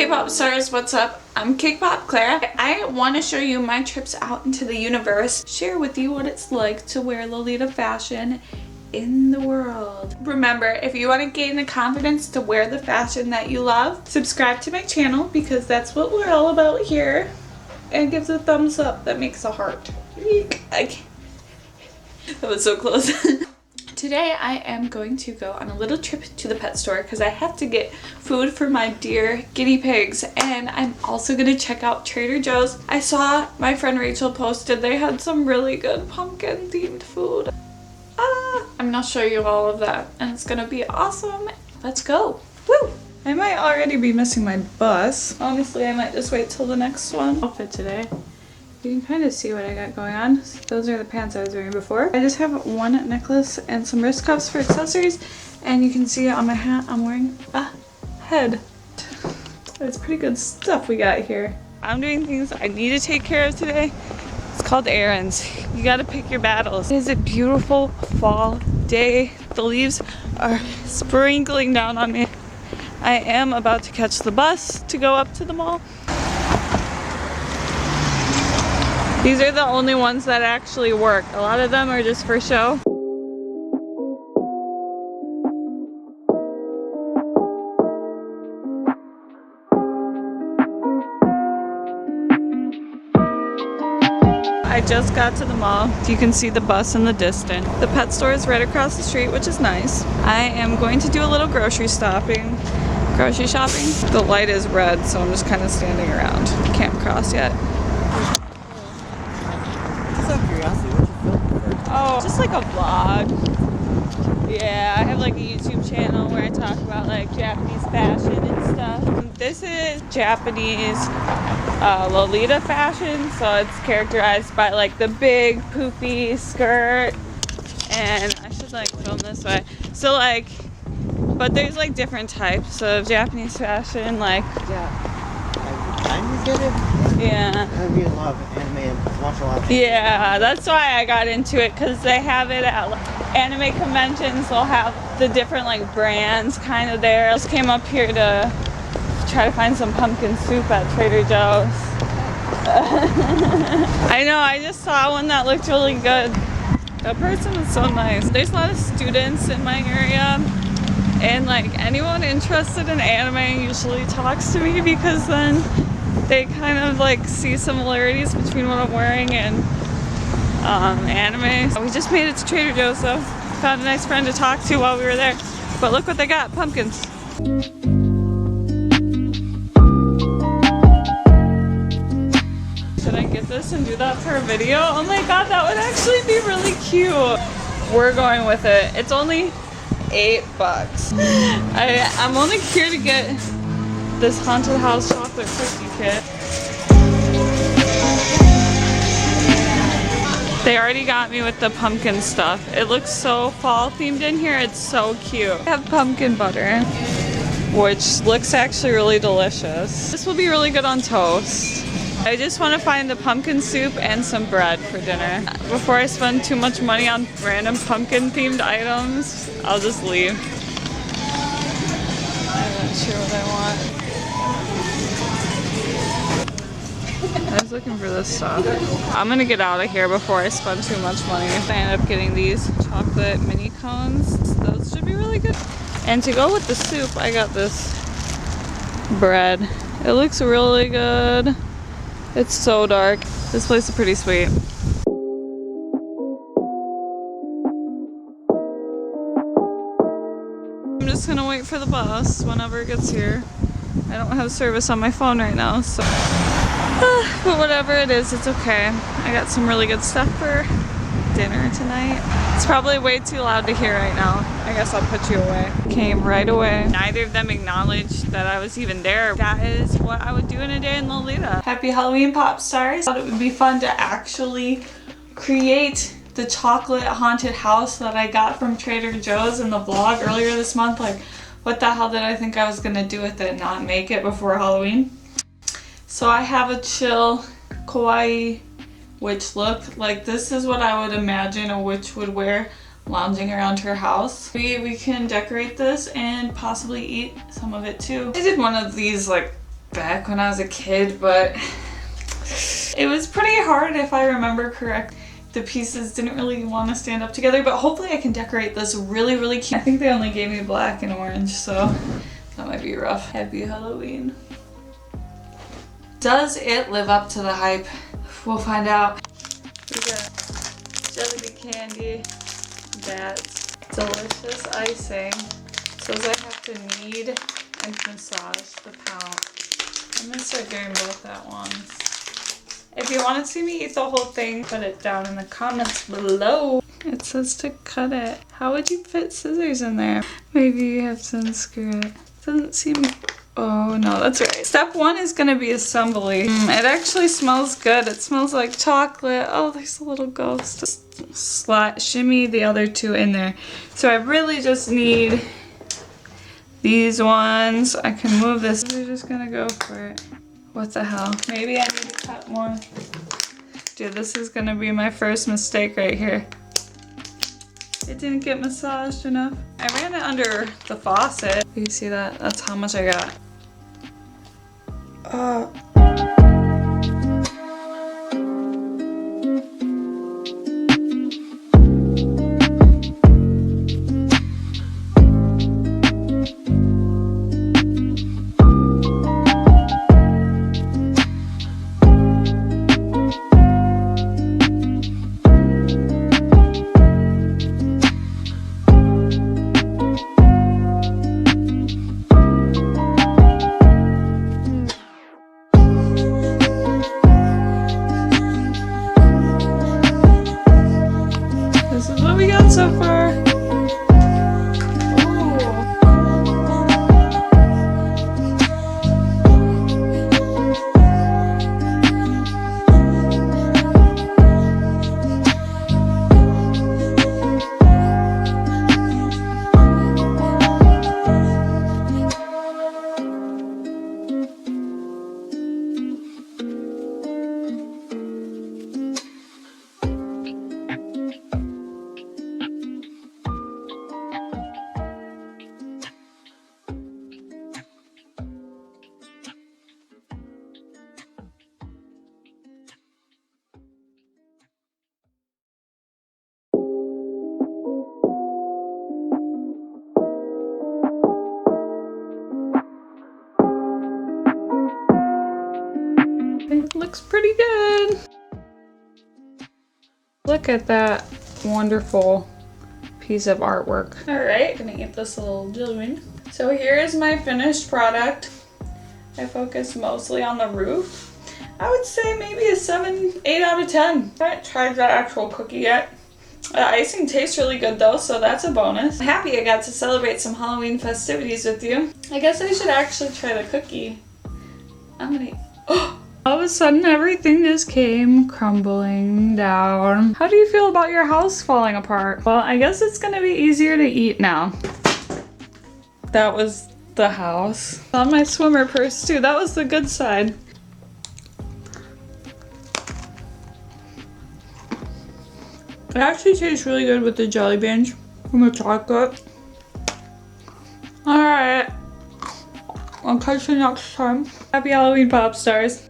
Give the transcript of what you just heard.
Hey pop stars, what's up? I'm CakePopClara. I want to show you my trips out into the universe, share with you what it's like to wear Lolita fashion in the world. Remember, if you want to gain the confidence to wear the fashion that you love, subscribe to my channel because that's what we're all about here. And give the thumbs up that makes a heart. That was so close. Today I am going to go on a little trip to the pet store because I have to get food for my dear guinea pigs, and I'm also going to check out Trader Joe's. I saw my friend Rachel posted they had some really good pumpkin themed food. I'm gonna show you all of that and it's gonna be awesome. Let's go. Woo! I might already be missing my bus. Honestly, I might just wait till the next one. Outfit today. You can kind of see what I got going on. Those are the pants I was wearing before. I just have one necklace and some wrist cuffs for accessories, and you can see on my hat I'm wearing a head. It's pretty good stuff we got here. I'm doing things I need to take care of today. It's called errands. You gotta pick your battles. It is a beautiful fall day. The leaves are sprinkling down on me. I am about to catch the bus to go up to the mall. These are the only ones that actually work. A lot of them are just for show. I just got to the mall. You can see the bus in the distance. The pet store is right across the street, which is nice. I am going to do a little grocery shopping. The light is red, so I'm just kind of standing around. Can't cross yet. Oh, just like a vlog. Yeah, I have like a YouTube channel where I talk about like Japanese fashion and stuff. This is Japanese Lolita fashion, so it's characterized by like the big poofy skirt, and I should like film this way. So like, but there's like different types of Japanese fashion, like yeah. I really love anime and watch a lot of anime. Yeah, that's why I got into it, because they have it at anime conventions. They'll have the different like brands kind of there. I just came up here to try to find some pumpkin soup at Trader Joe's. I know, I just saw one that looked really good. That person is so nice. There's a lot of students in my area, and like anyone interested in anime usually talks to me because then they kind of like see similarities between what I'm wearing and anime. We just made it to Trader Joe's though. Found a nice friend to talk to while we were there. But look what they got, pumpkins. Should I get this and do that for a video? Oh my god, that would actually be really cute. We're going with it. It's only $8. I'm only here to get this haunted house chocolate cookie kit. They already got me with the pumpkin stuff. It looks so fall themed in here. It's so cute. I have pumpkin butter, which looks actually really delicious. This will be really good on toast. I just want to find the pumpkin soup and some bread for dinner. Before I spend too much money on random pumpkin themed items, I'll just leave. I'm not sure what I want. I was looking for this stuff. I'm gonna get out of here before I spend too much money. I end up getting these chocolate mini cones. Those should be really good. And to go with the soup, I got this bread. It looks really good. It's so dark. This place is pretty sweet. I'm just gonna wait for the bus whenever it gets here. I don't have service on my phone right now, so but whatever it is, it's okay. I got some really good stuff for dinner tonight. It's probably way too loud to hear right now. I guess I'll put you away. Came right away. Neither of them acknowledged that I was even there. That is what I would do in a day in Lolita. Happy Halloween, pop stars. I thought it would be fun to actually create the chocolate haunted house that I got from Trader Joe's in the vlog earlier this month. Like, what the hell did I think I was gonna do with it and not make it before Halloween? So I have a chill kawaii witch look. Like, this is what I would imagine a witch would wear lounging around her house. We can decorate this and possibly eat some of it too. I did one of these like back when I was a kid, but it was pretty hard if I remember correct. The pieces didn't really want to stand up together, but hopefully I can decorate this really, really cute. I think they only gave me black and orange, so that might be rough. Happy Halloween. Does it live up to the hype? We'll find out. We got jelly candy. That's delicious icing. Says I have to knead and massage the pound. I'm gonna start doing both at once. If you want to see me eat the whole thing, put it down in the comments below. It says to cut it. How would you fit scissors in there? Maybe you have to unscrew it. Doesn't seem... Oh no, that's right. Step 1 is gonna be assembly. It actually smells good. It smells like chocolate. Oh, there's a little ghost. Shimmy the other 2 in there. So I really just need these ones. I can move this. We're just gonna go for it. What the hell? Maybe I need to cut more. Dude, this is gonna be my first mistake right here. It didn't get massaged enough. I ran it under the faucet. You see that? That's how much I got. So far. It looks pretty good. Look at that wonderful piece of artwork. All right, gonna eat this little jelly. So here is my finished product. I focus mostly on the roof. I would say maybe a 7, 8 out of 10. I haven't tried that actual cookie yet. The icing tastes really good though, so that's a bonus. I'm happy I got to celebrate some Halloween festivities with you. I guess I should actually try the cookie. I'm gonna eat. All of a sudden, everything just came crumbling down. How do you feel about your house falling apart? Well, I guess it's gonna be easier to eat now. That was the house. On my swimmer purse too, that was the good side. It actually tastes really good with the jelly beans and the chocolate. All right, I'll catch you next time. Happy Halloween, pop stars.